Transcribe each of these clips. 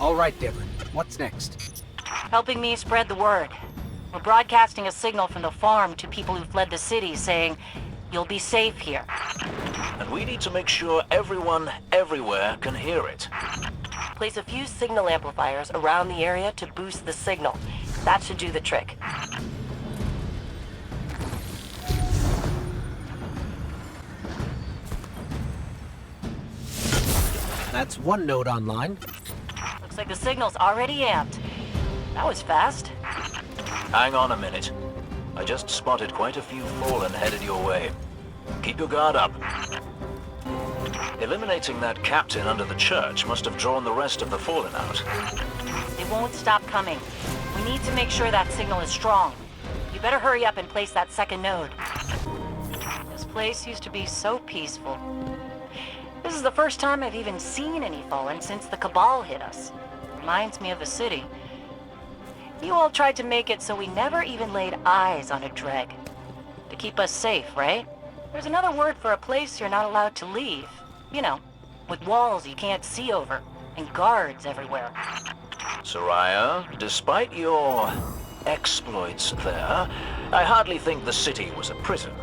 All right, Devon. What's next? Helping me spread the word. We're broadcasting a signal from the farm to people who fled the city saying, "You'll be safe here." And we need to make sure everyone, everywhere, can hear it. Place a few signal amplifiers around the area to boost the signal. That should do the trick. That's one node online. Looks like the signal's already amped. That was fast. Hang on a minute. I just spotted quite a few fallen headed your way. Keep your guard up. Eliminating that captain under the church must have drawn the rest of the fallen out. They won't stop coming. We need to make sure that signal is strong. You better hurry up and place that second node. This place used to be so peaceful. This is the first time I've even seen any fallen since the Cabal hit us. Reminds me of the city. You all tried to make it so we never even laid eyes on a dreg. To keep us safe, right? There's another word for a place you're not allowed to leave. You know, with walls you can't see over, and guards everywhere. Soraya, despite your exploits there, I hardly think the city was a prison.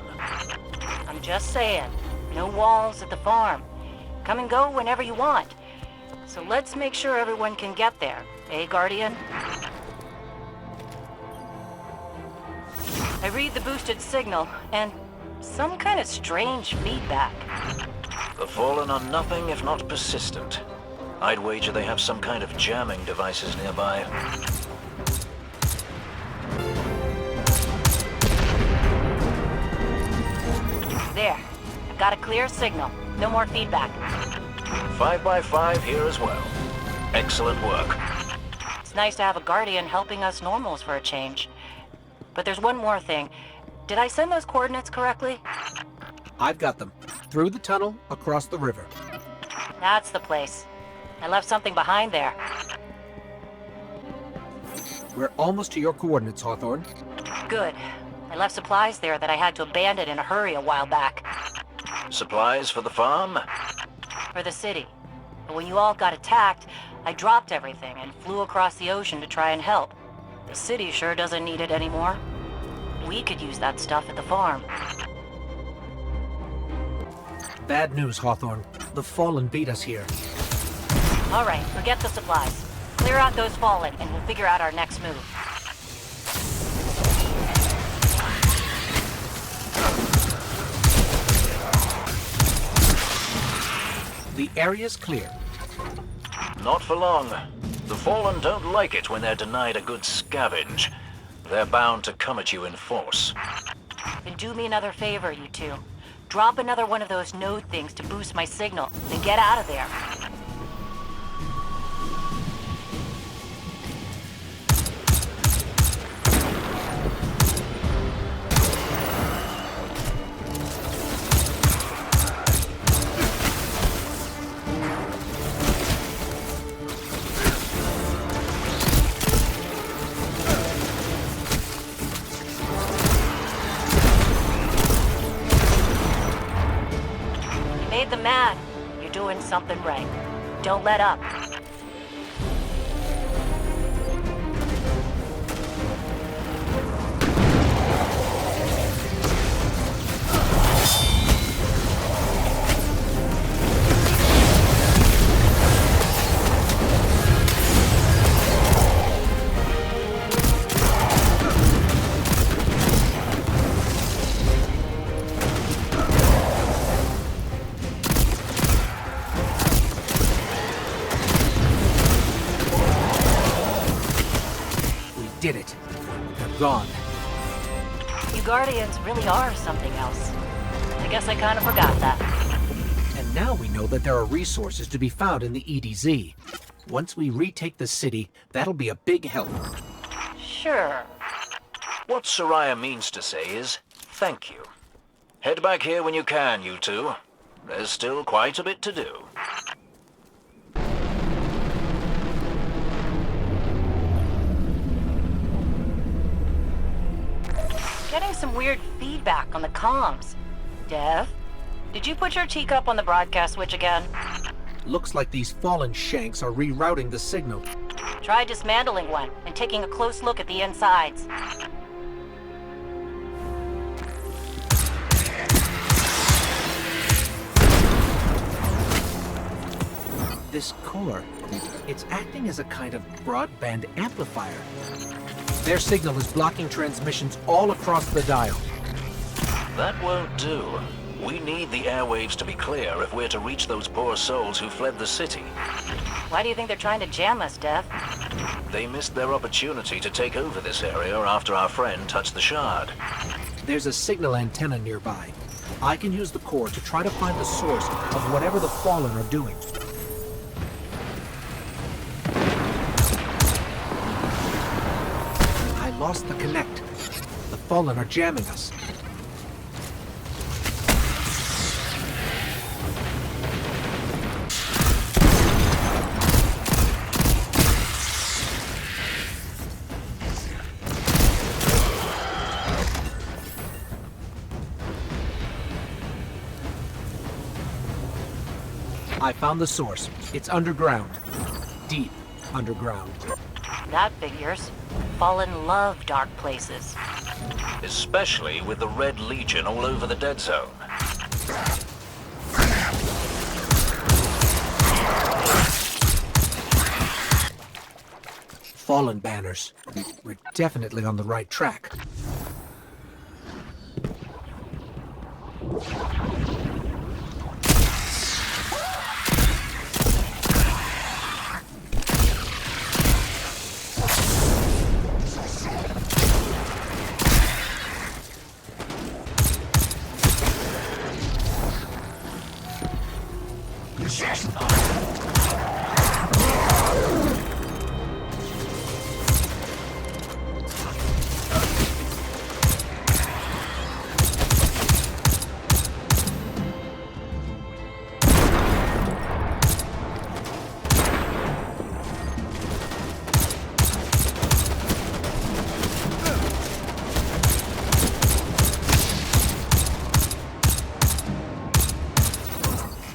I'm just saying, no walls at the farm. Come and go whenever you want. So let's make sure everyone can get there, eh, Guardian? I read the boosted signal, and some kind of strange feedback. The fallen are nothing if not persistent. I'd wager they have some kind of jamming devices nearby. There. I've got a clear signal. No more feedback. 5x5 here as well. Excellent work. It's nice to have a Guardian helping us normals for a change. But there's one more thing. Did I send those coordinates correctly? I've got them. Through the tunnel, across the river. That's the place. I left something behind there. We're almost to your coordinates, Hawthorne. Good. I left supplies there that I had to abandon in a hurry a while back. Supplies for the farm? For the city. But when you all got attacked, I dropped everything and flew across the ocean to try and help. The city sure doesn't need it anymore. We could use that stuff at the farm. Bad news, Hawthorne. The Fallen beat us here. All right, forget the supplies. Clear out those Fallen, and we'll figure out our next move. The area's clear. Not for long. The Fallen don't like it when they're denied a good scavenge. They're bound to come at you in force. Then do me another favor, you two. Drop another one of those node things to boost my signal, then get out of there. Made them mad. You're doing something right. Don't let up. Did it. They're gone. You Guardians really are something else. I guess I kind of forgot that. And now we know that there are resources to be found in the EDZ. Once we retake the city, that'll be a big help. Sure. What Soraya means to say is, thank you. Head back here when you can, you two. There's still quite a bit to do. Getting some weird feedback on the comms. Dev, did you put your teacup on the broadcast switch again? Looks like these fallen shanks are rerouting the signal. Try dismantling one and taking a close look at the insides. This core, it's acting as a kind of broadband amplifier. Their signal is blocking transmissions all across the dial. That won't do. We need the airwaves to be clear if we're to reach those poor souls who fled the city. Why do you think they're trying to jam us, Dev? They missed their opportunity to take over this area after our friend touched the shard. There's a signal antenna nearby. I can use the core to try to find the source of whatever the Fallen are doing. I lost the connect. The Fallen are jamming us. I found the source. It's underground. Deep underground. That figures. Fallen love dark places. Especially with the Red Legion all over the dead zone. Fallen banners. We're definitely on the right track.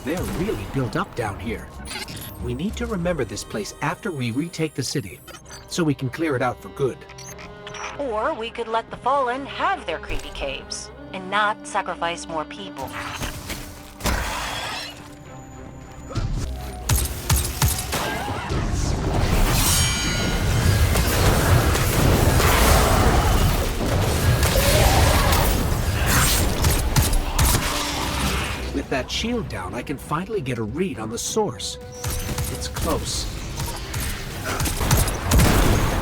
They're really built up down here. We need to remember this place after we retake the city, so we can clear it out for good. Or we could let the Fallen have their creepy caves and not sacrifice more people. With that shield down, I can finally get a read on the source. It's close.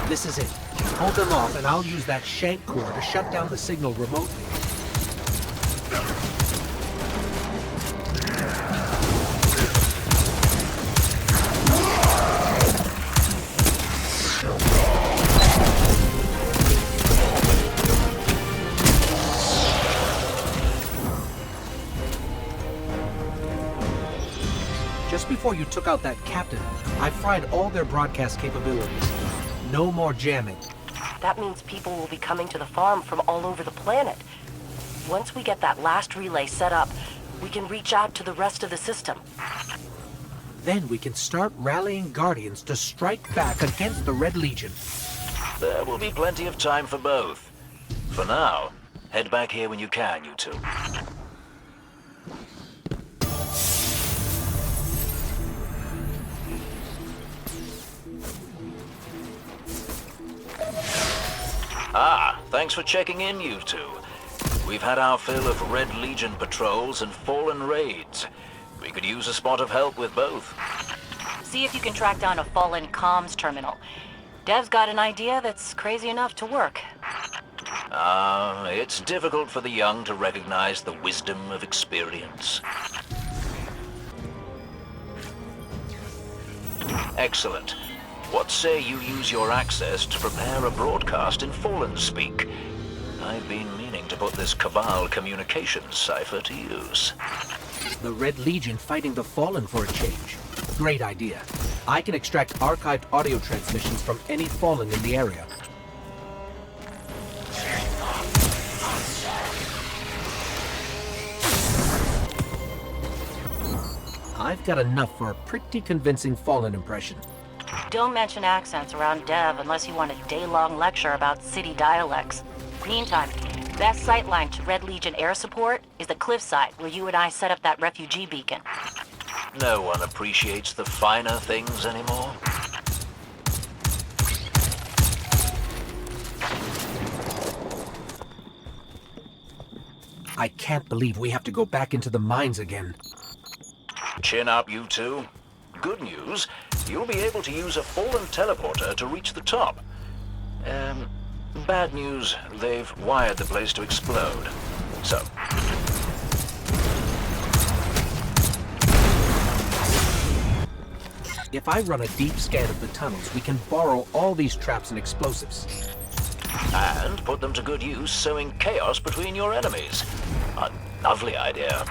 This is it. Hold them off and I'll use that shank core to shut down the signal remotely. Just before you took out that captain, I fried all their broadcast capabilities. No more jamming. That means people will be coming to the farm from all over the planet. Once we get that last relay set up, we can reach out to the rest of the system. Then we can start rallying Guardians to strike back against the Red Legion. There will be plenty of time for both. For now, head back here when you can, you two. Ah, thanks for checking in, you two. We've had our fill of Red Legion patrols and Fallen raids. We could use a spot of help with both. See if you can track down a Fallen comms terminal. Dev's got an idea that's crazy enough to work. It's difficult for the young to recognize the wisdom of experience. Excellent. What say you use your access to prepare a broadcast in Fallen speak? I've been meaning to put this Cabal communications cipher to use. The Red Legion fighting the Fallen for a change. Great idea. I can extract archived audio transmissions from any Fallen in the area. I've got enough for a pretty convincing Fallen impression. Don't mention accents around Dev unless you want a day-long lecture about city dialects. Meantime, best sightline to Red Legion air support is the cliffside where you and I set up that refugee beacon. No one appreciates the finer things anymore. I can't believe we have to go back into the mines again. Chin up, you two. Good news, you'll be able to use a Fallen teleporter to reach the top. Bad news, they've wired the place to explode. So, if I run a deep scan of the tunnels, we can borrow all these traps and explosives. and put them to good use sowing chaos between your enemies. A lovely idea.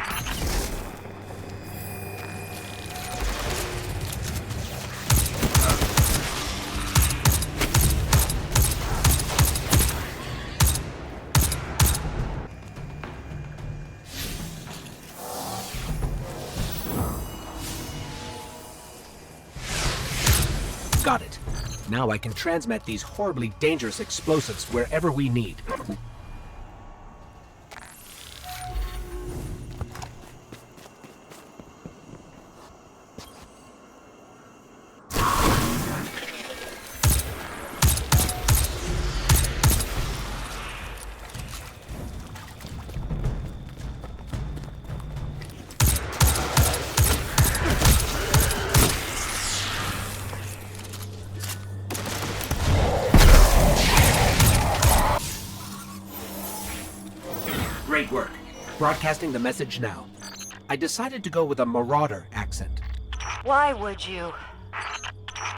Got it. Now I can transmit these horribly dangerous explosives wherever we need. Great work. Broadcasting the message now. I decided to go with a marauder accent. Why would you?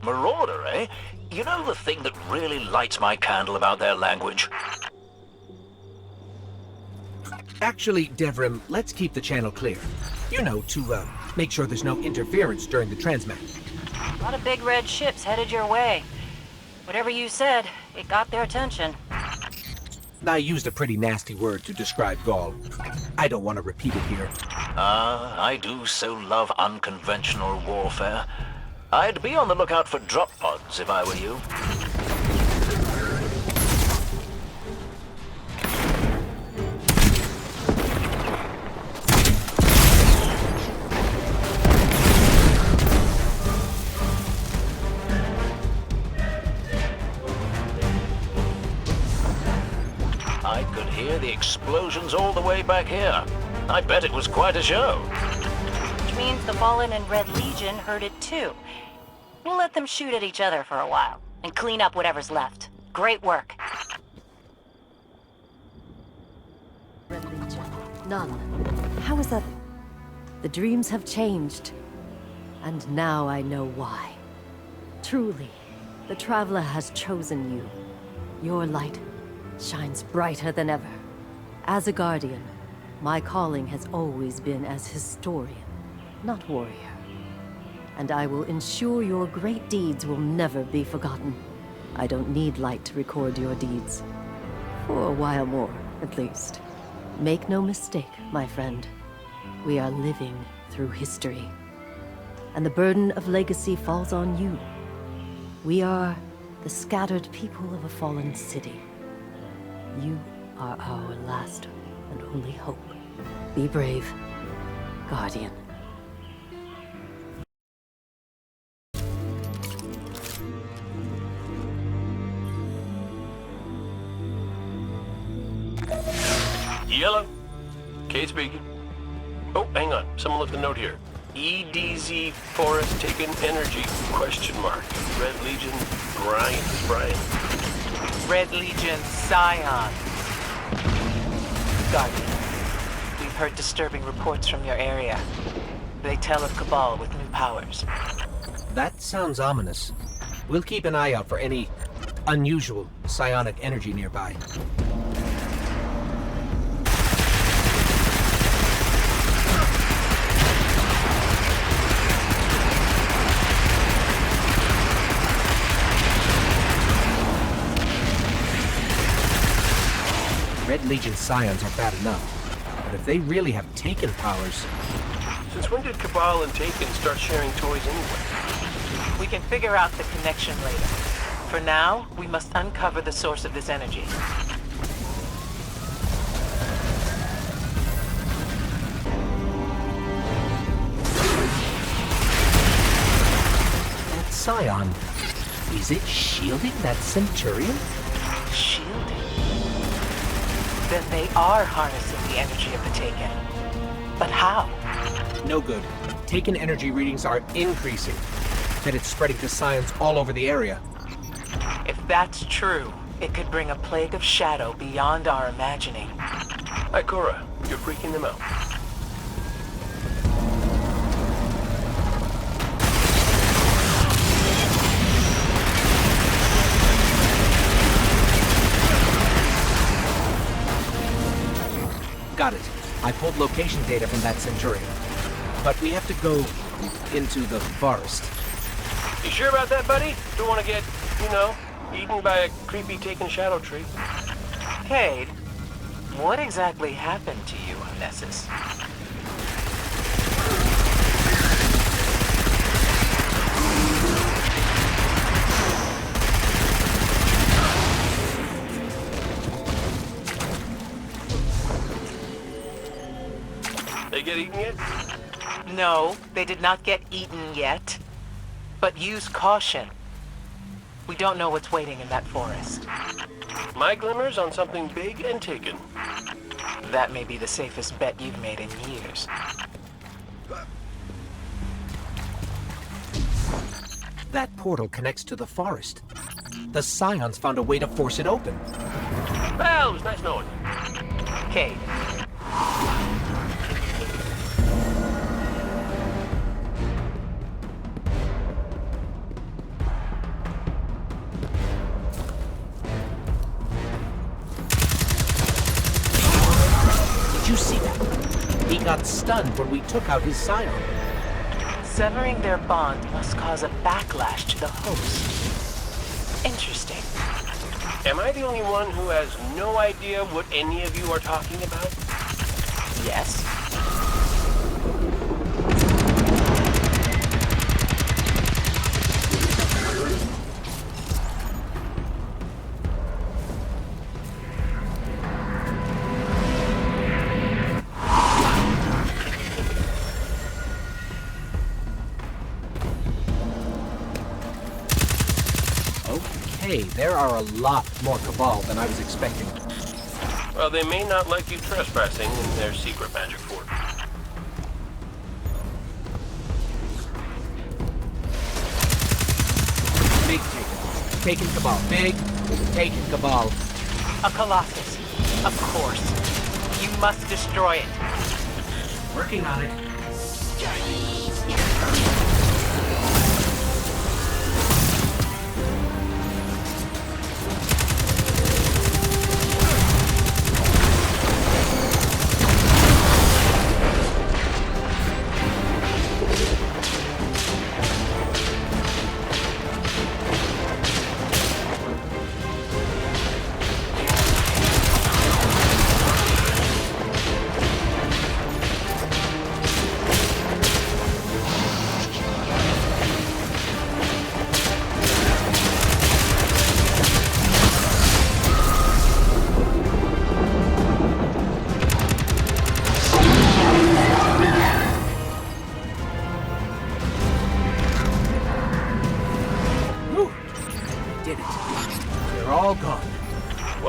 Marauder, eh? You know the thing that really lights my candle about their language? Actually, Devrim, let's keep the channel clear. You know, to make sure there's no interference during the transmat. A lot of big red ships headed your way. Whatever you said, it got their attention. I used a pretty nasty word to describe Gaul. I don't want to repeat it here. I do so love unconventional warfare. I'd be on the lookout for drop pods if I were you. I could hear the explosions all the way back here. I bet it was quite a show. Which means the Fallen and Red Legion heard it too. We'll let them shoot at each other for a while, and clean up whatever's left. Great work. Red Legion. None. How is that? The dreams have changed. And now I know why. Truly, the Traveler has chosen you. Your light shines brighter than ever. As a Guardian, my calling has always been as historian, not warrior. And I will ensure your great deeds will never be forgotten. I don't need light to record your deeds. For a while more, at least. Make no mistake, my friend. We are living through history. And the burden of legacy falls on you. We are the scattered people of a fallen city. You are our last and only hope. Be brave, Guardian. Yellow. Kate speaking. Oh, hang on. Someone left a note here. EDZ Forest Taken Energy? Question mark. Red Legion Brian. Red Legion Scion. Guardian, we've heard disturbing reports from your area. They tell of Cabal with new powers. That sounds ominous. We'll keep an eye out for any unusual psionic energy nearby. Red Legion Scions are bad enough, but if they really have taken powers... Since when did Cabal and Taken start sharing toys anyway? We can figure out the connection later. For now, we must uncover the source of this energy. That Scion, is it shielding that Centurion? Shielding? Then they are harnessing the energy of the Taken. But how? No good. Taken energy readings are increasing. Then it's spreading to Scions all over the area. If that's true, it could bring a plague of shadow beyond our imagining. Ikora, you're freaking them out. Got it. I pulled location data from that Centurion. But we have to go into the forest. You sure about that, buddy? Don't want to get, eaten by a creepy Taken shadow tree. Cade, what exactly happened to you, Nessus? They get eaten yet? No, they did not get eaten yet. But use caution. We don't know what's waiting in that forest. My glimmers on something big and Taken. That may be the safest bet you've made in years. That portal connects to the forest. The Scions found a way to force it open. Well, it was nice knowing you. Cade, Did you see that? He got stunned when we took out his Scion. severing their bond must cause a backlash to the host. Interesting. Am I the only one who has no idea what any of you are talking about? Yes? Okay, there are a lot more Cabal than I was expecting. Well, they may not like you trespassing in their secret magic fort. Big Taken. Taken Cabal. Big Taken Cabal. A Colossus. Of course. You must destroy it. Working on it.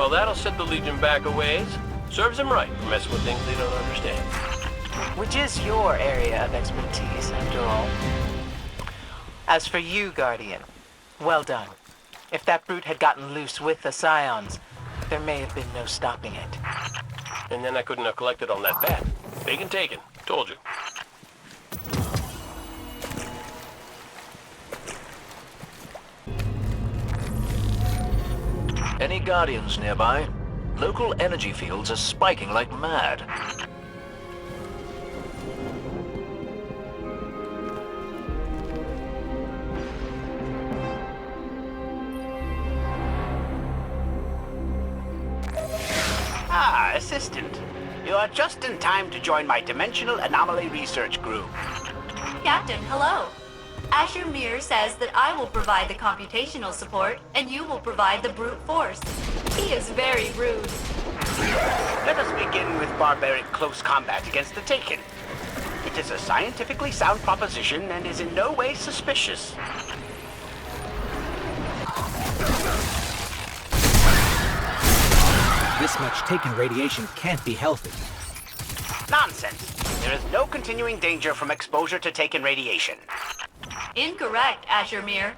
Well, that'll set the Legion back a ways. Serves them right for messing with things they don't understand. Which is your area of expertise, after all. As for you, Guardian, well done. If that brute had gotten loose with the Scions, there may have been no stopping it. And then I couldn't have collected on that bet. Big and Taken. Told you. Any Guardians nearby? Local energy fields are spiking like mad. Ah, Assistant. You are just in time to join my Dimensional Anomaly Research Group. Captain, hello. Asher Mir says that I will provide the computational support, and you will provide the brute force. He is very rude. Let us begin with barbaric close combat against the Taken. It is a scientifically sound proposition and is in no way suspicious. This much Taken radiation can't be healthy. Nonsense. There is no continuing danger from exposure to Taken radiation. Incorrect, Asher Mir.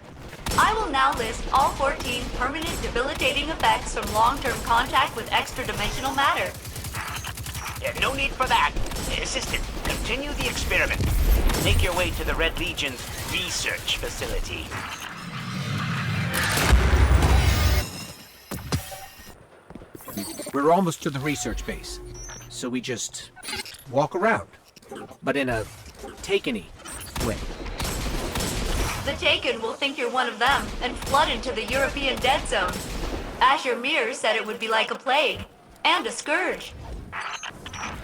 I will now list all 14 permanent debilitating effects from long-term contact with extra-dimensional matter. No need for that. Assistant, continue the experiment. Make your way to the Red Legion's research facility. We're almost to the research base, so we just walk around, but in a Taken-y way. The Taken will think you're one of them and flood into the European dead zone. Asher Mir said it would be like a plague and a scourge.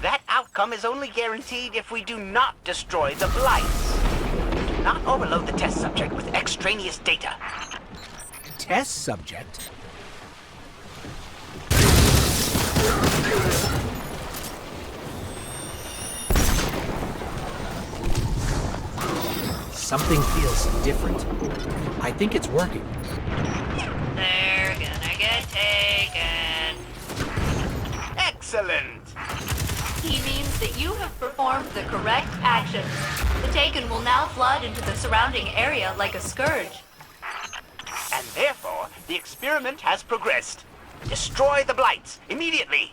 That outcome is only guaranteed if we do not destroy the Blights. Do not overload the test subject with extraneous data. Test subject? Something feels different. I think it's working. They're gonna get taken. Excellent! He means that you have performed the correct actions. The Taken will now flood into the surrounding area like a scourge. And therefore, the experiment has progressed. Destroy the Blights immediately!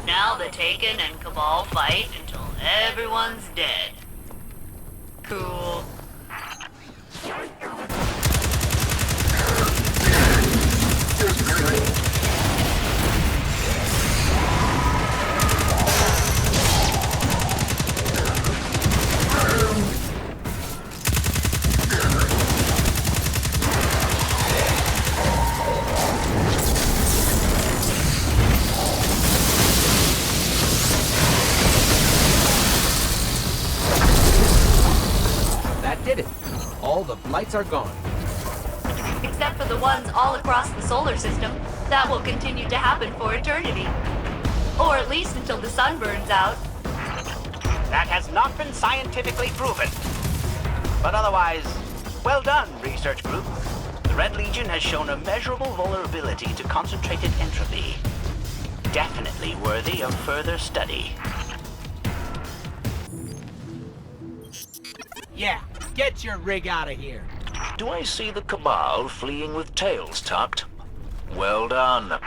Now the Taken and Cabal fight until everyone's dead. Cool. That did it. All the Blights are gone. Except for the ones all across the solar system. That will continue to happen for eternity. Or at least until the sun burns out. That has not been scientifically proven. But otherwise, well done, research group. The Red Legion has shown a measurable vulnerability to concentrated entropy. Definitely worthy of further study. Yeah, get your rig out of here. Do I see the Cabal fleeing with tails tucked? Well done.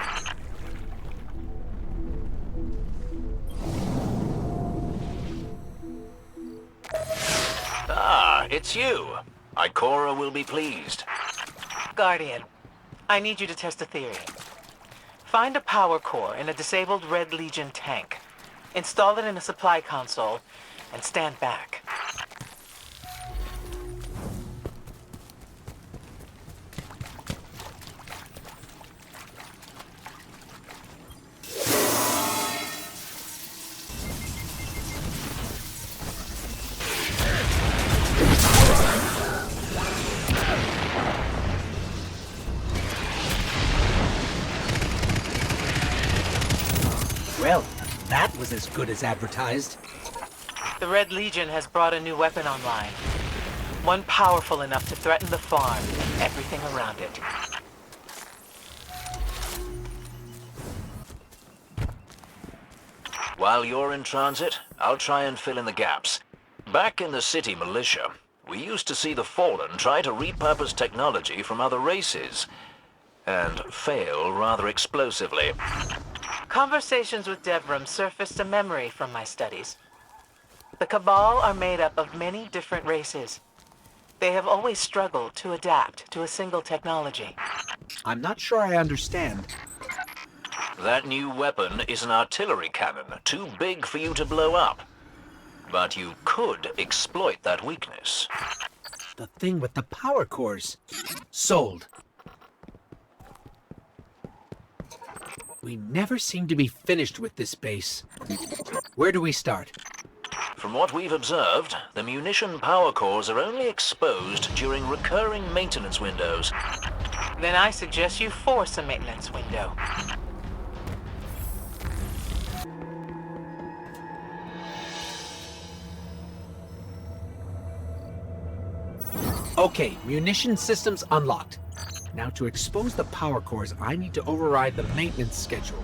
Ah, it's you. Ikora will be pleased. Guardian, I need you to test a theory. Find a power core in a disabled Red Legion tank. Install it in a supply console, and stand back. Well, that was as good as advertised. The Red Legion has brought a new weapon online. One powerful enough to threaten the farm and everything around it. While you're in transit, I'll try and fill in the gaps. Back in the city militia, we used to see the Fallen try to repurpose technology from other races, and fail rather explosively. Conversations with Devram surfaced a memory from my studies. The Cabal are made up of many different races. They have always struggled to adapt to a single technology. I'm not sure I understand. That new weapon is an artillery cannon, too big for you to blow up. But you could exploit that weakness. the thing with the power cores. Sold. We never seem to be finished with this base. Where do we start? From what we've observed, the munition power cores are only exposed during recurring maintenance windows. Then I suggest you force a maintenance window. Okay, munition systems unlocked. Now to expose the power cores, I need to override the maintenance schedule.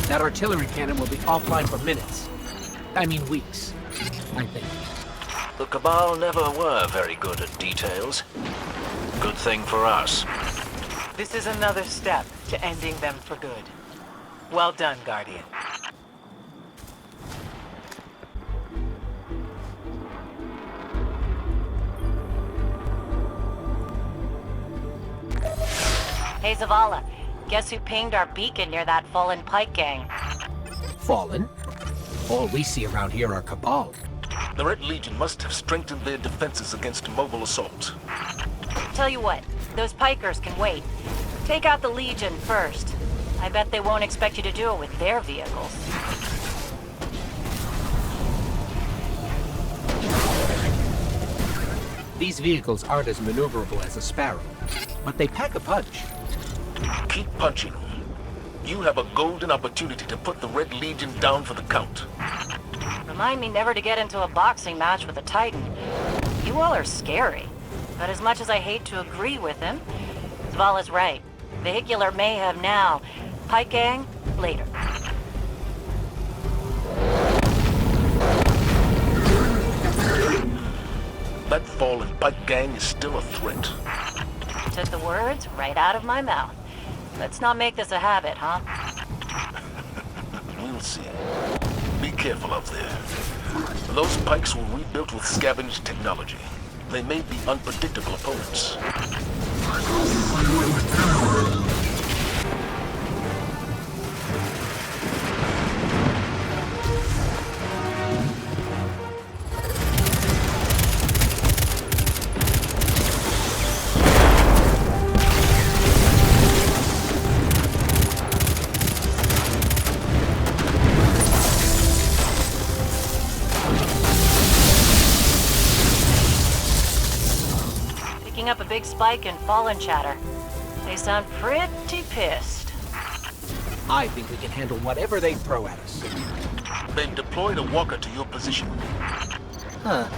That artillery cannon will be offline for minutes. I mean weeks, I think. The Cabal never were very good at details. Good thing for us. This is another step to ending them for good. Well done, Guardian. Hey, Zavala. Guess who pinged our beacon near that fallen Pike gang? Fallen? All we see around here are Cabal. The Red Legion must have strengthened their defenses against mobile assault. Tell you what, those Pikers can wait. Take out the Legion first. I bet they won't expect you to do it with their vehicles. These vehicles aren't as maneuverable as a Sparrow, but they pack a punch. Keep punching. You have a golden opportunity to put the Red Legion down for the count. Remind me never to get into a boxing match with a Titan. You all are scary. But as much as I hate to agree with him, Zavala's right. Vehicular mayhem now. Pike gang, later. That fallen Pike gang is still a threat. Took the words right out of my mouth. Let's not make this a habit, huh? We'll see. Be careful out there. Those Pikes were rebuilt with scavenged technology. They may be unpredictable opponents. Up a big spike in fallen chatter. They sound pretty pissed. I think we can handle whatever they throw at us. They've deployed a walker to your position. Huh.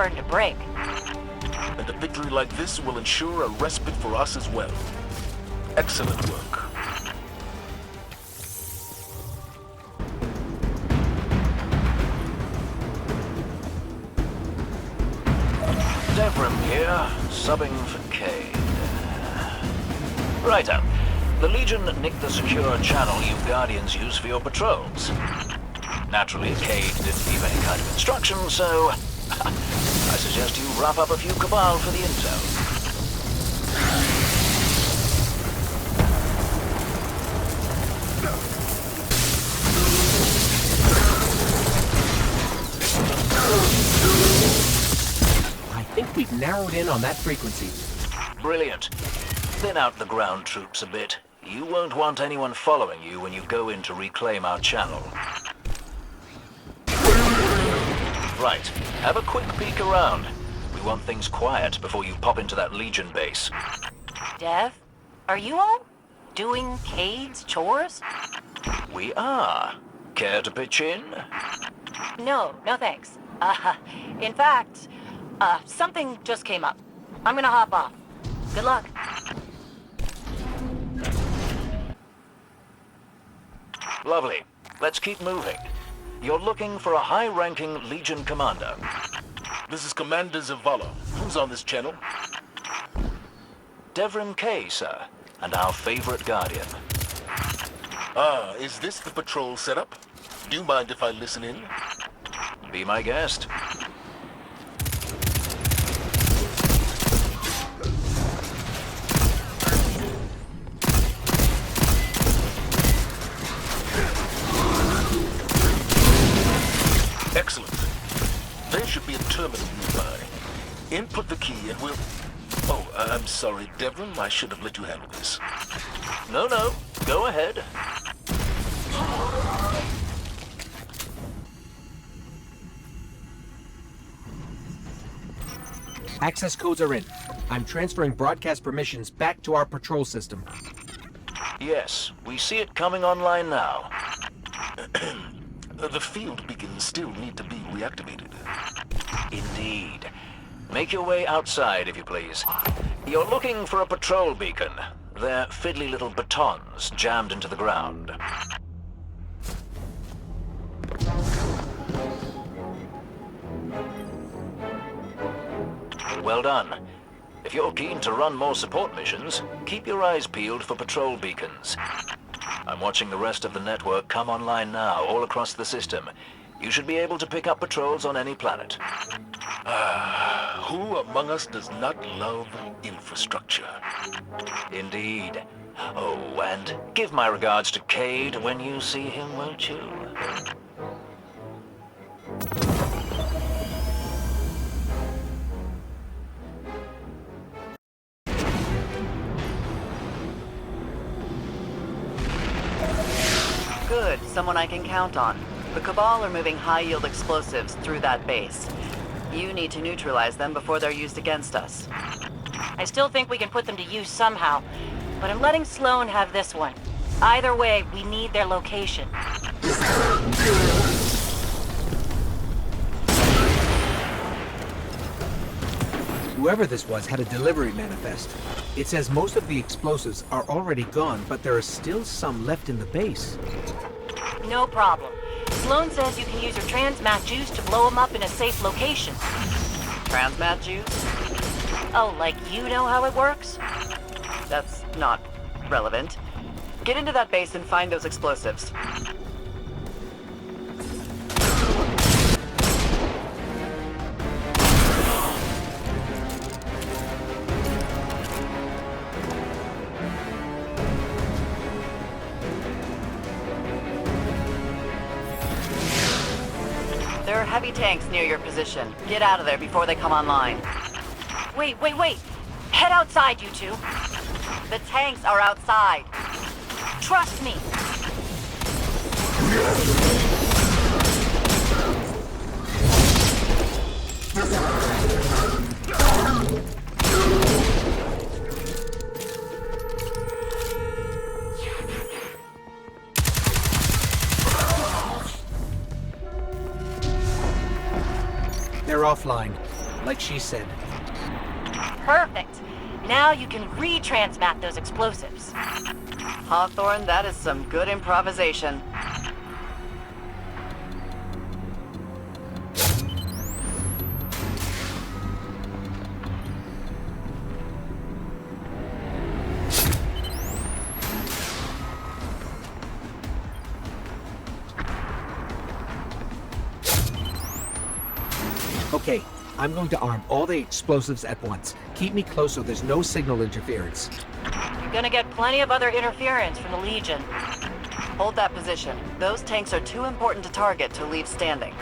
burden to break. And a victory like this will ensure a respite for us as well. Excellent work. Devrim here, subbing for Cade. Righto. The Legion nicked the secure channel you Guardians use for your patrols. Naturally, Cade didn't leave any kind of instruction, so I suggest you wrap up a few Cabal for the intel. I think we've narrowed in on that frequency. Brilliant. Thin out the ground troops a bit. You won't want anyone following you when you go in to reclaim our channel. Right. Have a quick peek around. We want things quiet before you pop into that Legion base. Dev, are you all doing Cade's chores? We are. Care to pitch in? No thanks. In fact, something just came up. I'm gonna hop off. Good luck. Lovely. Let's keep moving. You're looking for a high-ranking Legion commander. This is Commander Zavala. Who's on this channel? Devrim K, sir, and our favorite Guardian. Ah, is this the patrol setup? Do you mind if I listen in? Be my guest. Excellent. There should be a terminal nearby. Input the key and we'll... Oh, I'm sorry, Devrim. I should have let you handle this. No. Go ahead. Access codes are in. I'm transferring broadcast permissions back to our patrol system. Yes, we see it coming online now. The field beacons still need to be reactivated. Indeed. Make your way outside, if you please. You're looking for a patrol beacon. They're fiddly little batons jammed into the ground. Well done. If you're keen to run more support missions, keep your eyes peeled for patrol beacons. I'm watching the rest of the network come online now, all across the system. You should be able to pick up patrols on any planet. Who among us does not love infrastructure? Indeed. Oh, and give my regards to Cade when you see him, won't you? Good, someone I can count on. The Cabal are moving high-yield explosives through that base. You need to neutralize them before they're used against us. I still think we can put them to use somehow, but I'm letting Sloan have this one. Either way, we need their location. Whoever this was had a delivery manifest. It says most of the explosives are already gone, but there are still some left in the base. No problem. Sloan says you can use your transmat juice to blow them up in a safe location. Transmat juice? Oh, like you know how it works? That's not relevant. Get into that base and find those explosives. There are heavy tanks near your position. Get out of there before they come online. Wait. Head outside, you two. The tanks are outside. Trust me. They're offline. like she said. Perfect. Now you can retransmat those explosives. Hawthorne, that is some good improvisation. Okay, I'm going to arm all the explosives at once. Keep me close so there's no signal interference. You're gonna get plenty of other interference from the Legion. Hold that position. Those tanks are too important to target to leave standing.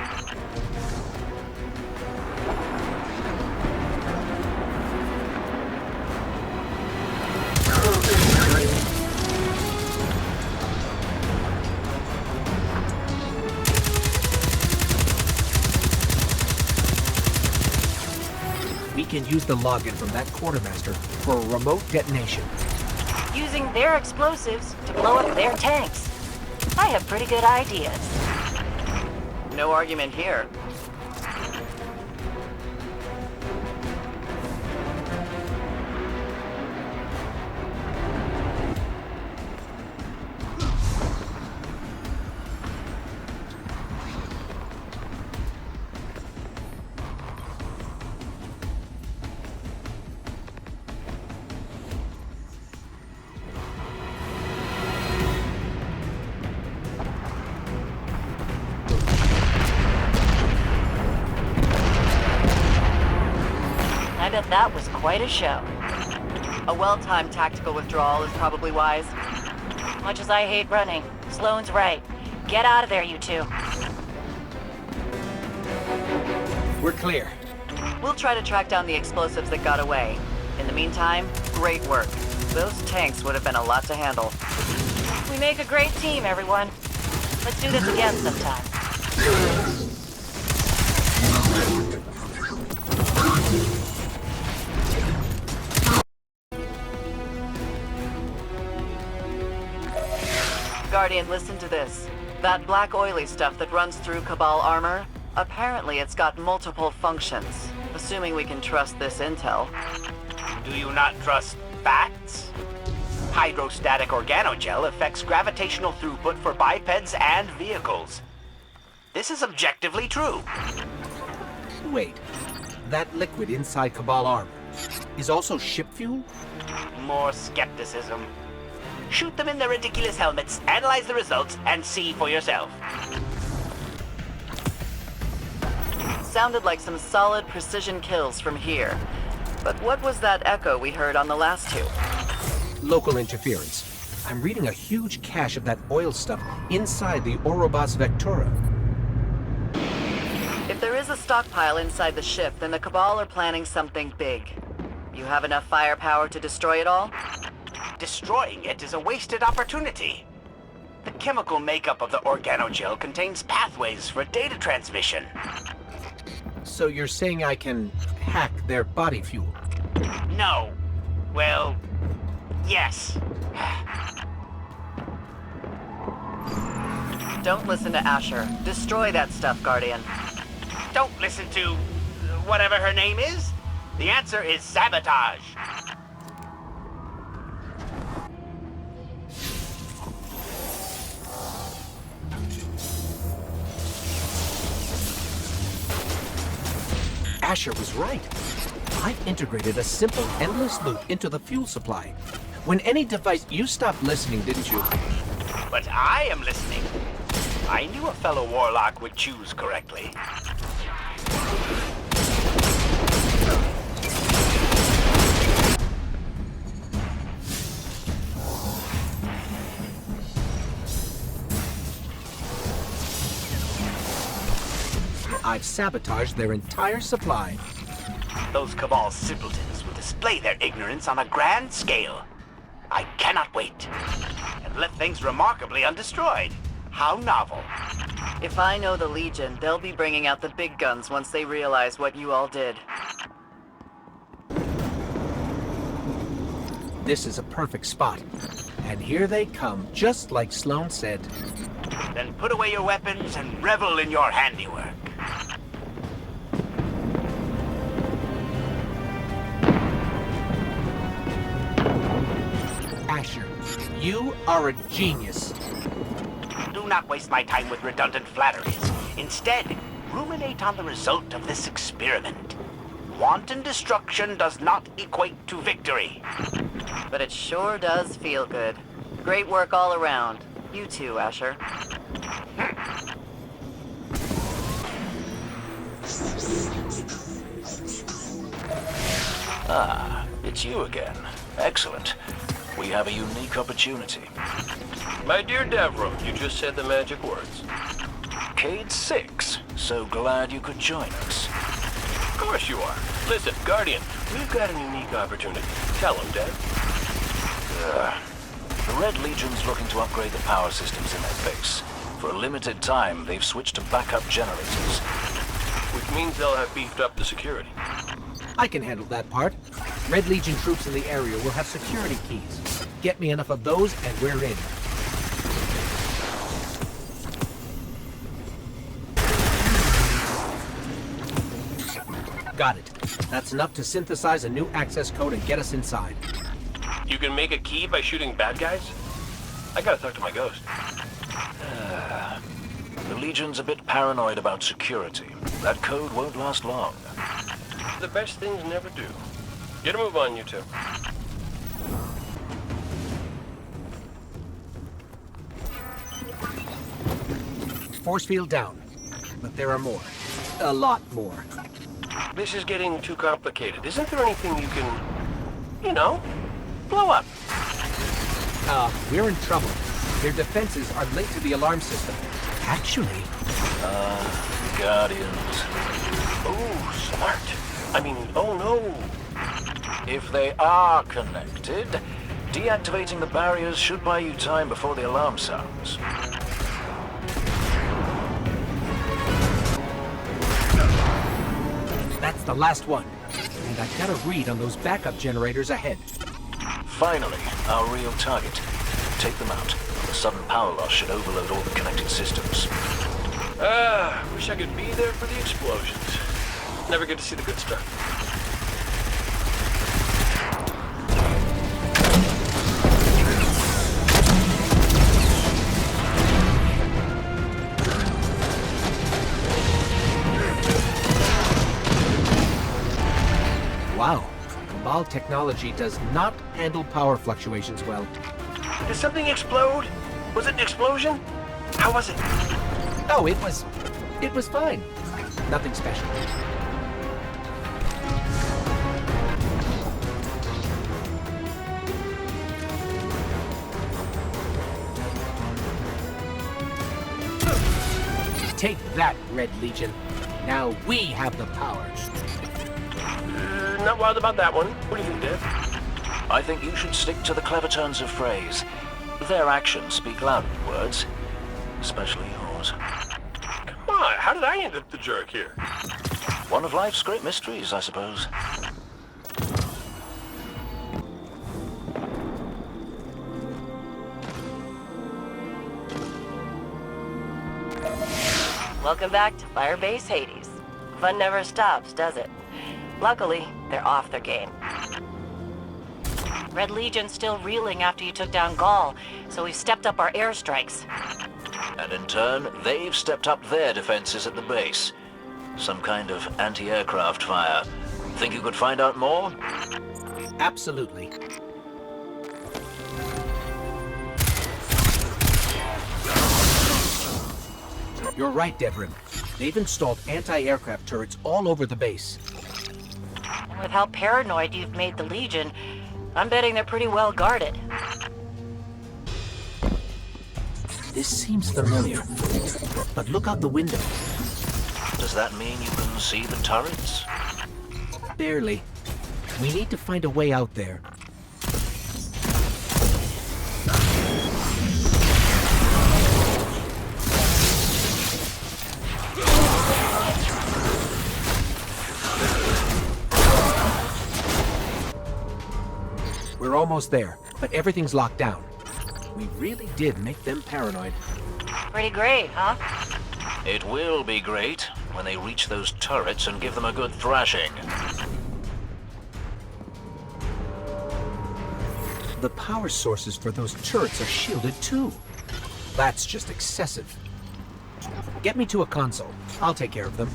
We can use the login from that quartermaster for a remote detonation. Using their explosives to blow up their tanks. I have pretty good ideas. No argument here. I bet that was quite a show. A well-timed tactical withdrawal is probably wise. Much as I hate running, Sloane's right. Get out of there, you two. We're clear. We'll try to track down the explosives that got away. In the meantime, great work. Those tanks would have been a lot to handle. We make a great team, everyone. Let's do this again sometime. Guardian, listen to this. That black oily stuff that runs through Cabal armor, apparently it's got multiple functions. Assuming we can trust this intel. Do you not trust facts? Hydrostatic organogel affects gravitational throughput for bipeds and vehicles. This is objectively true. Wait, that liquid inside Cabal armor is also ship fuel? More skepticism. Shoot them in their ridiculous helmets, analyze the results, and see for yourself. Sounded like some solid precision kills from here. But what was that echo we heard on the last two? Local interference. I'm reading a huge cache of that oil stuff inside the Ouroboros Vectura. If there is a stockpile inside the ship, then the Cabal are planning something big. You have enough firepower to destroy it all? Destroying it is a wasted opportunity. The chemical makeup of the organogel contains pathways for data transmission. So you're saying I can hack their body fuel? No. Well, yes. Don't listen to Asher. Destroy that stuff, Guardian. Don't listen to whatever her name is. The answer is sabotage. Asher was right. I've integrated a simple, endless loop into the fuel supply. When any device... You stopped listening, didn't you? But I am listening. I knew a fellow warlock would choose correctly. I've sabotaged their entire supply. Those Cabal simpletons will display their ignorance on a grand scale. I cannot wait. And left things remarkably undestroyed. How novel. If I know the Legion, they'll be bringing out the big guns once they realize what you all did. This is a perfect spot. And here they come, just like Sloane said. Then put away your weapons and revel in your handiwork. Asher, you are a genius. Do not waste my time with redundant flatteries. Instead, ruminate on the result of this experiment. Wanton destruction does not equate to victory. But it sure does feel good. Great work all around. You too, Asher. Ah, it's you again. Excellent. We have a unique opportunity. My dear Devram, you just said the magic words. Cade 6, so glad you could join us. Of course you are. Listen, Guardian, we've got a unique opportunity. Tell him, Dev. The Red Legion's looking to upgrade the power systems in their base. For a limited time, they've switched to backup generators. Which means they'll have beefed up the security. I can handle that part. Red Legion troops in the area will have security keys. Get me enough of those and we're in. Got it. That's enough to synthesize a new access code and get us inside. You can make a key by shooting bad guys? I gotta talk to my ghost. The Legion's a bit paranoid about security. That code won't last long. The best things never do. Get a move on, you two. Force field down. But there are more. A lot more. This is getting too complicated. Isn't there anything you can, you know, blow up? We're in trouble. Their defenses are linked to the alarm system. Actually... Guardians. Oh, smart. I mean, oh no. If they are connected, deactivating the barriers should buy you time before the alarm sounds. That's the last one. And I've got a read on those backup generators ahead. Finally, our real target. Take them out. The sudden power loss should overload all the connected systems. Wish I could be there for the explosions. Never get to see the good stuff. Wow. Cabal technology does not handle power fluctuations well. Did something explode? Was it an explosion? How was it? Oh, it was fine. Nothing special. Take that, Red Legion. Now we have the power. Not wild about that one. What do you think, Dev? I think you should stick to the clever turns of phrase. Their actions speak louder than words. Especially yours. Come on, how did I end up the jerk here? One of life's great mysteries, I suppose. Welcome back to Firebase Hades. Fun never stops, does it? Luckily, they're off their game. Red Legion's still reeling after you took down Gaul, so we've stepped up our airstrikes. And in turn, they've stepped up their defenses at the base. Some kind of anti-aircraft fire. Think you could find out more? Absolutely. You're right, Devrim. They've installed anti-aircraft turrets all over the base. And with how paranoid you've made the Legion, I'm betting they're pretty well guarded. This seems familiar. But look out the window. Does that mean you can see the turrets? Barely. We need to find a way out there. We're almost there, but everything's locked down. We really did make them paranoid. Pretty great, huh? It will be great when they reach those turrets and give them a good thrashing. The power sources for those turrets are shielded too. That's just excessive. Get me to a console. I'll take care of them.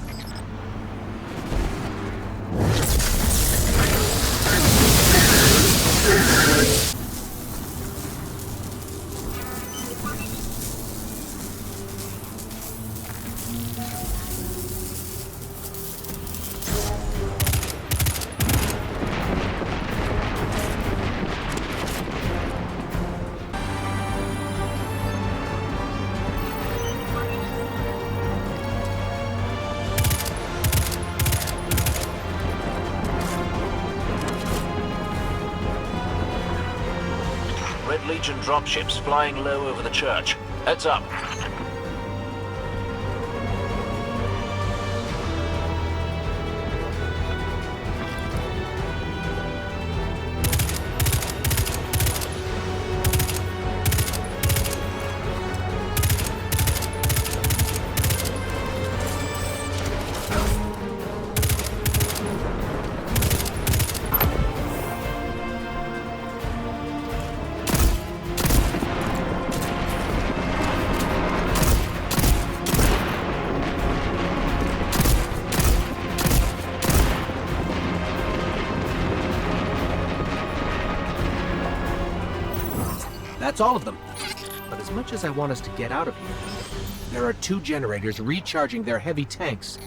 Red Legion dropships flying low over the church. Heads up. That's all of them. But as much as I want us to get out of here, there are 2 generators recharging their heavy tanks.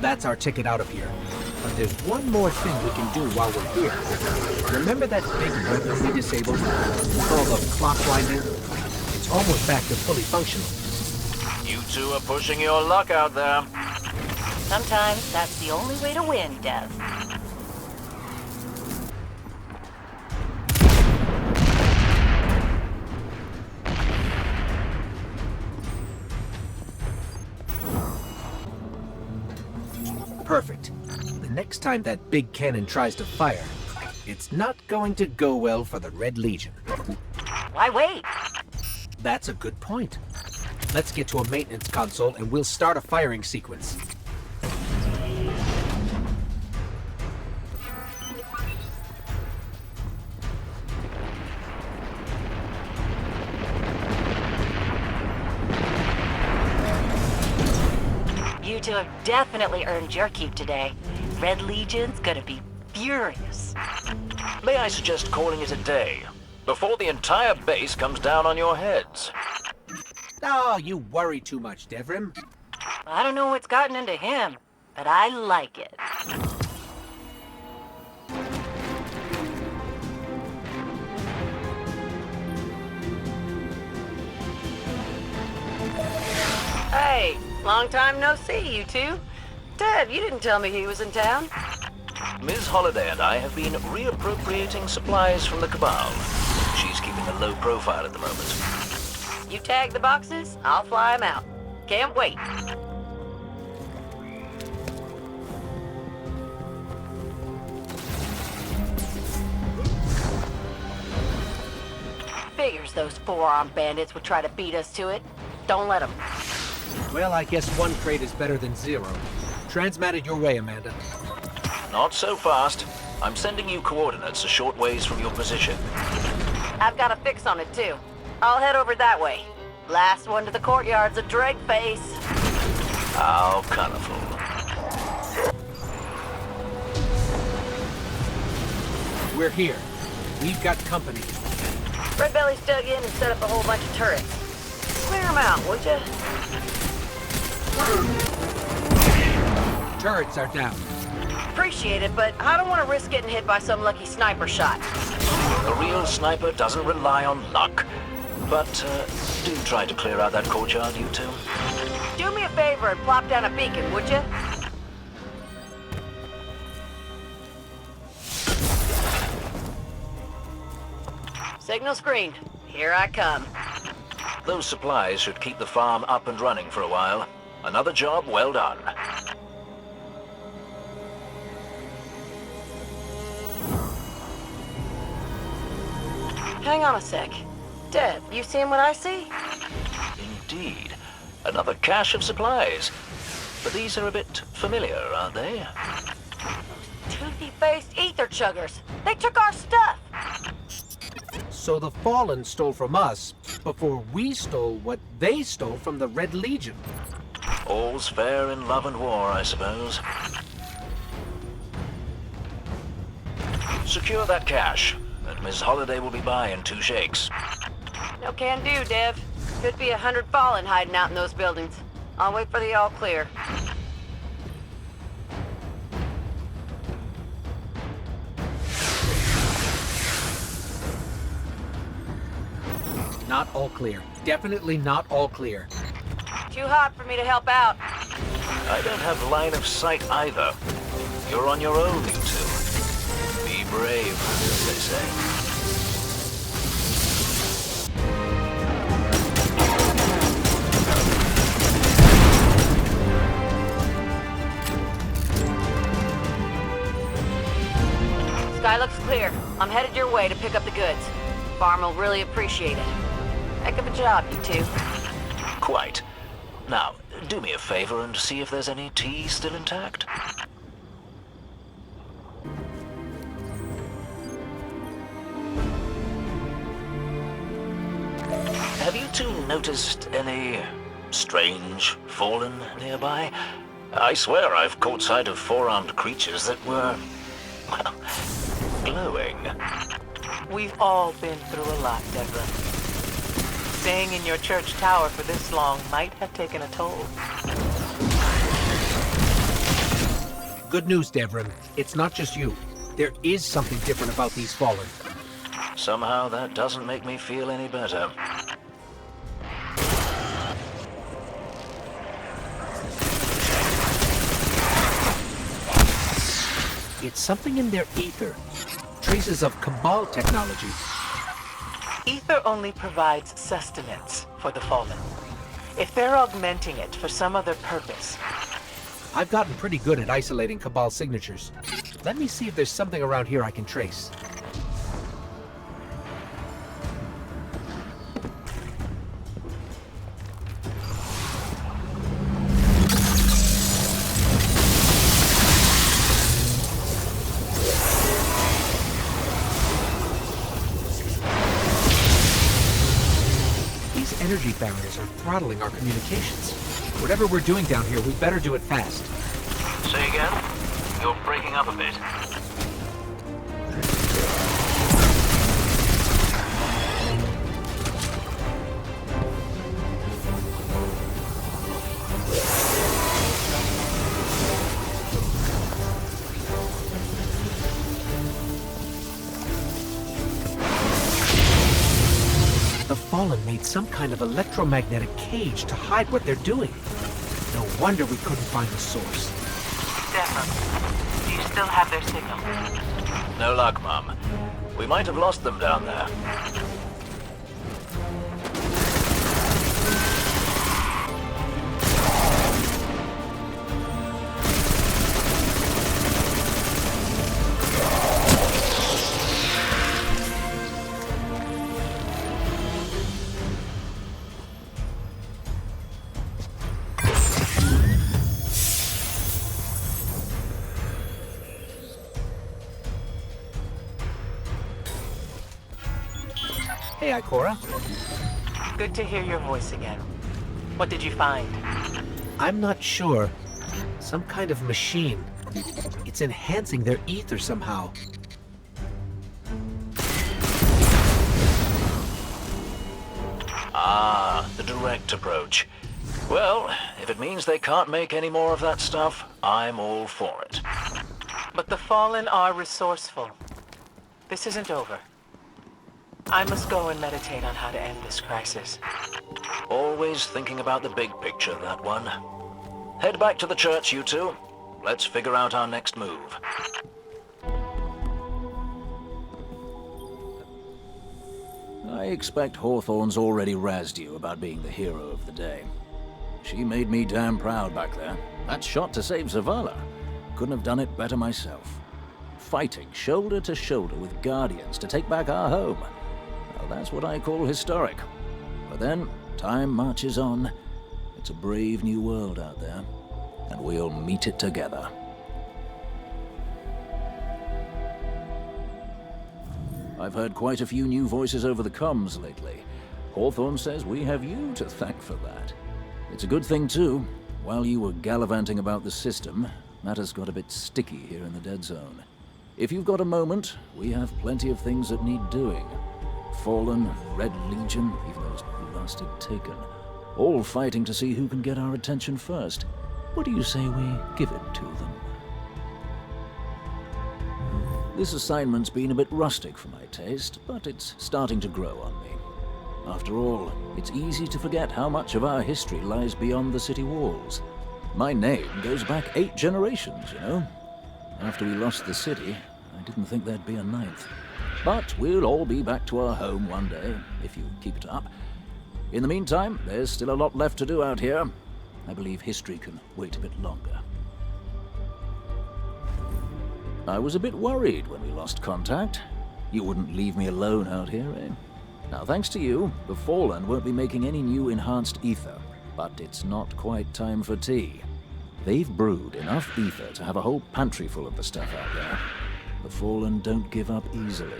That's our ticket out of here. But there's one more thing we can do while we're here. Remember that big weapon we disabled? Called the clock winding? It's almost back to fully functional. You two are pushing your luck out there. Sometimes that's the only way to win, Dev. Perfect. The next time that big cannon tries to fire, it's not going to go well for the Red Legion. Why wait? That's a good point. Let's get to a maintenance console and we'll start a firing sequence. You two have definitely earned your keep today. Red Legion's gonna be furious. May I suggest calling it a day, before the entire base comes down on your heads? Oh, you worry too much, Devrim. I don't know what's gotten into him, but I like it. Hey, long time no see, you two. Dev, you didn't tell me he was in town. Ms. Holliday and I have been reappropriating supplies from the Cabal. She's keeping a low profile at the moment. You tag the boxes, I'll fly them out. Can't wait. Figures those four-armed bandits would try to beat us to it. Don't let them. Well, I guess 1 crate is better than 0. Transmatted your way, Amanda. Not so fast. I'm sending you coordinates a short ways from your position. I've got a fix on it, too. I'll head over that way. Last one to the courtyard's a drag face. How colorful. We're here. We've got company. Red Belly's dug in and set up a whole bunch of turrets. Clear them out, would you? Turrets are down. Appreciate it, but I don't want to risk getting hit by some lucky sniper shot. A real sniper doesn't rely on luck. But do try to clear out that courtyard, you two. Do me a favor and plop down a beacon, would you? Signal screened. Here I come. Those supplies should keep the farm up and running for a while. Another job well done. Hang on a sec. Deb, you seeing what I see? Indeed. Another cache of supplies. But these are a bit familiar, aren't they? Toothy-faced ether chuggers. They took our stuff. So the Fallen stole from us before we stole what they stole from the Red Legion. All's fair in love and war, I suppose. Secure that cache, and Miss Holliday will be by in 2 shakes. No can do, Dev. Could be 100 Fallen hiding out in those buildings. I'll wait for the all clear. Not all clear. Definitely not all clear. Too hot for me to help out. I don't have line of sight either. You're on your own, you two. Be brave, as they say. Sky looks clear. I'm headed your way to pick up the goods. Farm will really appreciate it. Heck of a job, you two. Quite. Now, do me a favor and see if there's any tea still intact. Have you two noticed any strange Fallen nearby? I swear I've caught sight of 4-armed creatures that were, well, glowing. We've all been through a lot, Deborah. Staying in your church tower for this long might have taken a toll. Good news, Devrin. It's not just you. There is something different about these Fallen. Somehow that doesn't make me feel any better. It's something in their ether. Traces of Cabal technology. Ether only provides sustenance for the Fallen. If they're augmenting it for some other purpose... I've gotten pretty good at isolating Cabal signatures. Let me see if there's something around here I can trace. Energy barriers are throttling our communications. Whatever we're doing down here, we better do it fast. Say again? You're breaking up a bit. The Fallen made some kind of electromagnetic cage to hide what they're doing. No wonder we couldn't find the source. Deborah, do you still have their signal? No luck, Mum. We might have lost them down there. Hey, Ikora. Good to hear your voice again. What did you find? I'm not sure. Some kind of machine. It's enhancing their ether somehow. Ah, the direct approach. Well, if it means they can't make any more of that stuff, I'm all for it. But the Fallen are resourceful. This isn't over. I must go and meditate on how to end this crisis. Always thinking about the big picture, that one. Head back to the church, you two. Let's figure out our next move. I expect Hawthorne's already razzed you about being the hero of the day. She made me damn proud back there. That shot to save Zavala. Couldn't have done it better myself. Fighting shoulder to shoulder with Guardians to take back our home. Well, that's what I call historic. But then, time marches on. It's a brave new world out there, and we'll meet it together. I've heard quite a few new voices over the comms lately. Hawthorne says we have you to thank for that. It's a good thing, too. While you were gallivanting about the system, matters got a bit sticky here in the Dead Zone. If you've got a moment, we have plenty of things that need doing. Fallen, Red Legion, even those blasted Taken. All fighting to see who can get our attention first. What do you say we give it to them? This assignment's been a bit rustic for my taste, but it's starting to grow on me. After all, it's easy to forget how much of our history lies beyond the city walls. My name goes back 8 generations, you know. After we lost the city, I didn't think there'd be a 9th. But we'll all be back to our home one day, if you keep it up. In the meantime, there's still a lot left to do out here. I believe history can wait a bit longer. I was a bit worried when we lost contact. You wouldn't leave me alone out here, eh? Now, thanks to you, the Fallen won't be making any new enhanced ether. But it's not quite time for tea. They've brewed enough ether to have a whole pantry full of the stuff out there. The Fallen don't give up easily,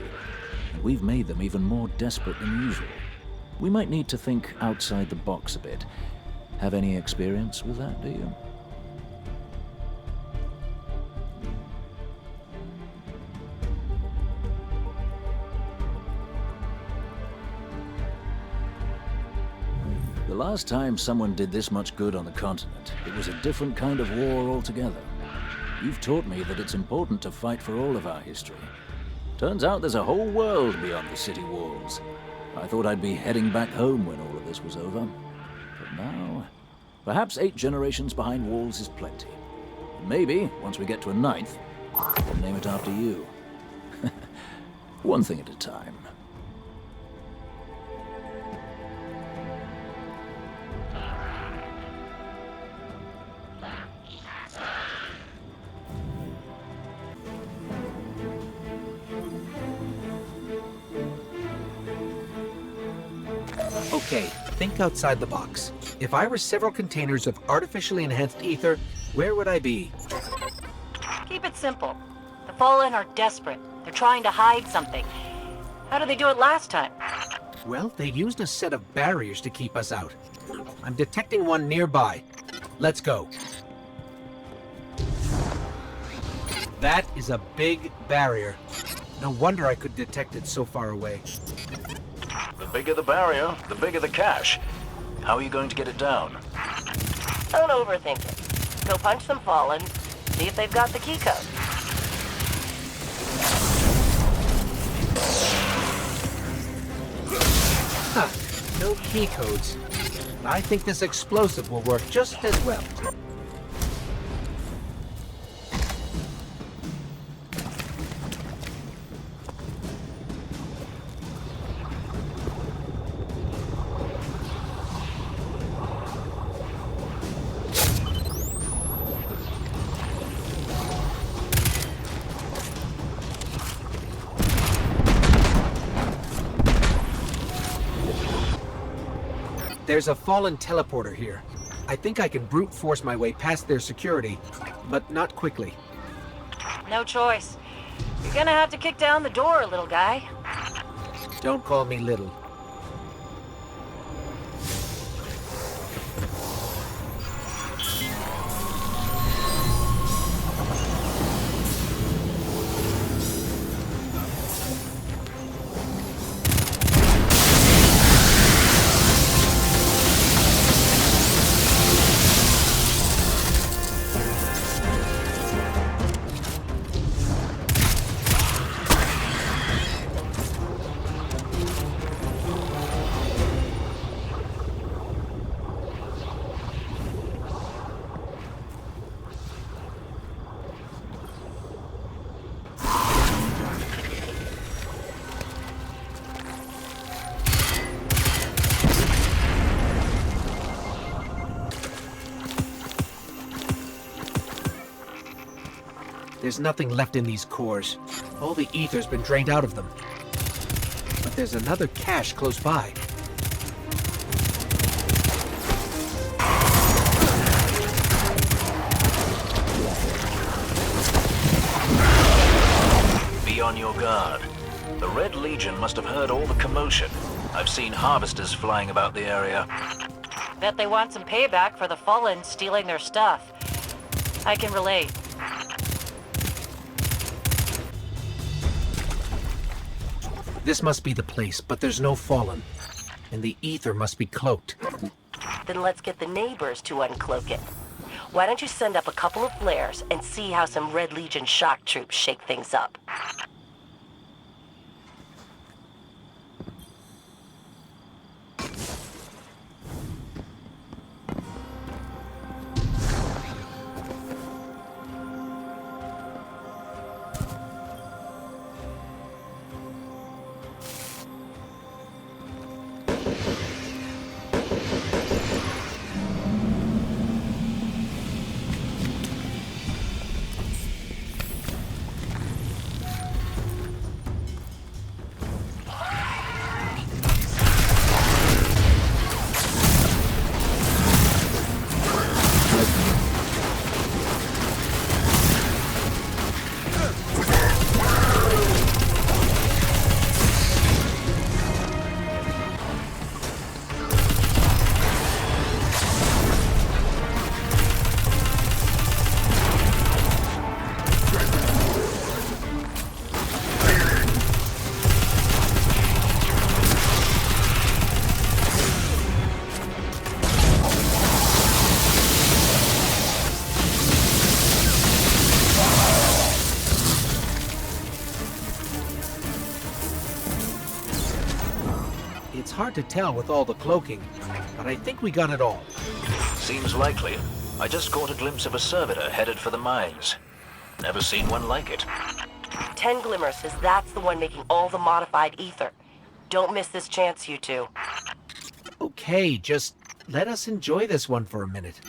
and we've made them even more desperate than usual. We might need to think outside the box a bit. Have any experience with that, do you? The last time someone did this much good on the continent, it was a different kind of war altogether. You've taught me that it's important to fight for all of our history. Turns out there's a whole world beyond the city walls. I thought I'd be heading back home when all of this was over. But now, perhaps 8 generations behind walls is plenty. Maybe, once we get to a 9th, we'll name it after you. One thing at a time. Okay, think outside the box. If I were several containers of artificially enhanced ether, where would I be? Keep it simple. The Fallen are desperate. They're trying to hide something. How did they do it last time? Well, they used a set of barriers to keep us out. I'm detecting one nearby. Let's go. That is a big barrier. No wonder I could detect it so far away. The bigger the barrier, the bigger the cache. How are you going to get it down? Don't overthink it. Go punch some Fallen, see if they've got the key code. Huh, no key codes. I think this explosive will work just as well. There's a Fallen teleporter here. I think I can brute force my way past their security, but not quickly. No choice. You're gonna have to kick down the door, little guy. Don't call me little. There's nothing left in these cores. All the ether's been drained out of them. But there's another cache close by. Be on your guard. The Red Legion must have heard all the commotion. I've seen harvesters flying about the area. Bet they want some payback for the Fallen stealing their stuff. I can relate. This must be the place, but there's no Fallen. And the ether must be cloaked. Then let's get the neighbors to uncloak it. Why don't you send up a couple of flares and see how some Red Legion shock troops shake things up? It's hard to tell with all the cloaking, but I think we got it all. Seems likely. I just caught a glimpse of a servitor headed for the mines. Never seen one like it. 10 Glimmer says that's the one making all the modified ether. Don't miss this chance, you two. Okay, just let us enjoy this one for a minute.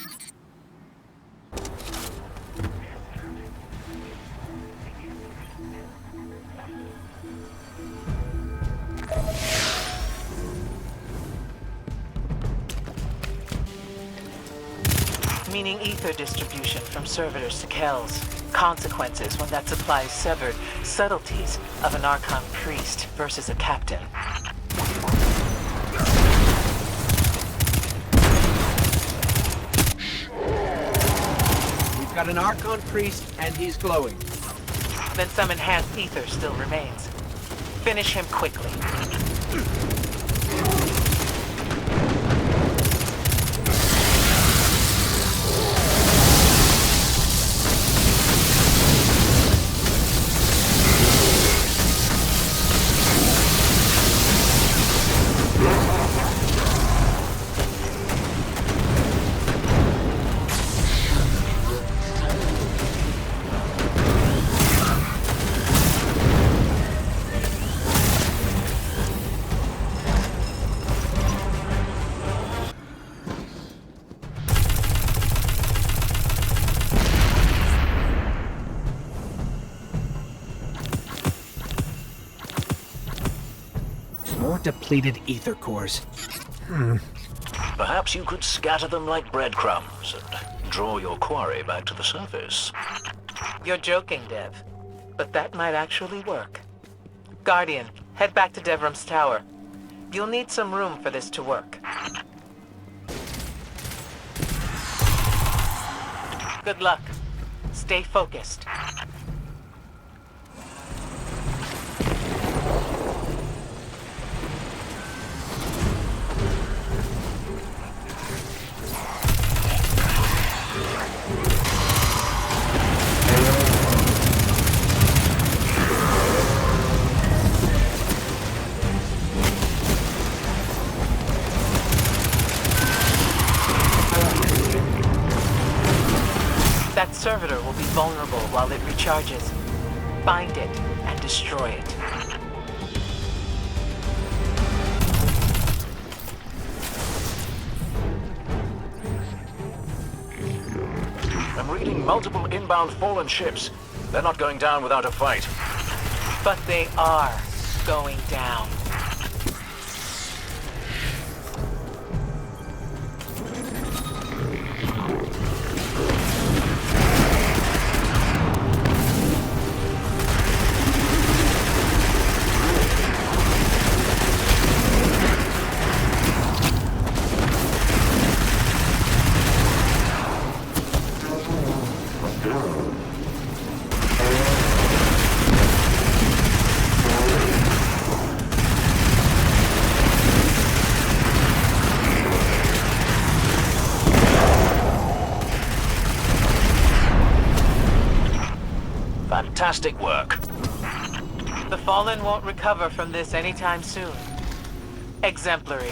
Meaning ether distribution from servitors to Kells. Consequences when that supply is severed. Subtleties of an Archon priest versus a captain. We've got an Archon priest, and he's glowing. Then some enhanced ether still remains. Finish him quickly. More depleted ether cores. Perhaps you could scatter them like breadcrumbs and draw your quarry back to the surface. You're joking, Dev. But that might actually work. Guardian, head back to Devram's tower. You'll need some room for this to work. Good luck. Stay focused. That servitor will be vulnerable while it recharges. Find it and destroy it. I'm reading multiple inbound Fallen ships. They're not going down without a fight. But they are going down. Fantastic work. The Fallen won't recover from this anytime soon. Exemplary.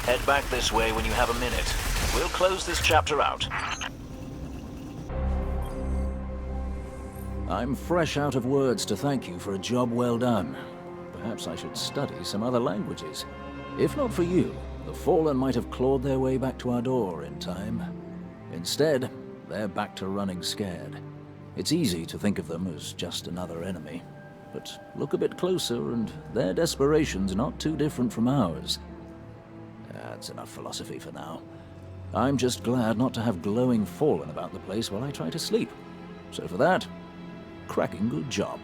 Head back this way when you have a minute. We'll close this chapter out. I'm fresh out of words to thank you for a job well done. Perhaps I should study some other languages. If not for you, the Fallen might have clawed their way back to our door in time. Instead, they're back to running scared. It's easy to think of them as just another enemy. But look a bit closer and their desperation's not too different from ours. That's enough philosophy for now. I'm just glad not to have glowing Fallen about the place while I try to sleep. So for that, cracking good job.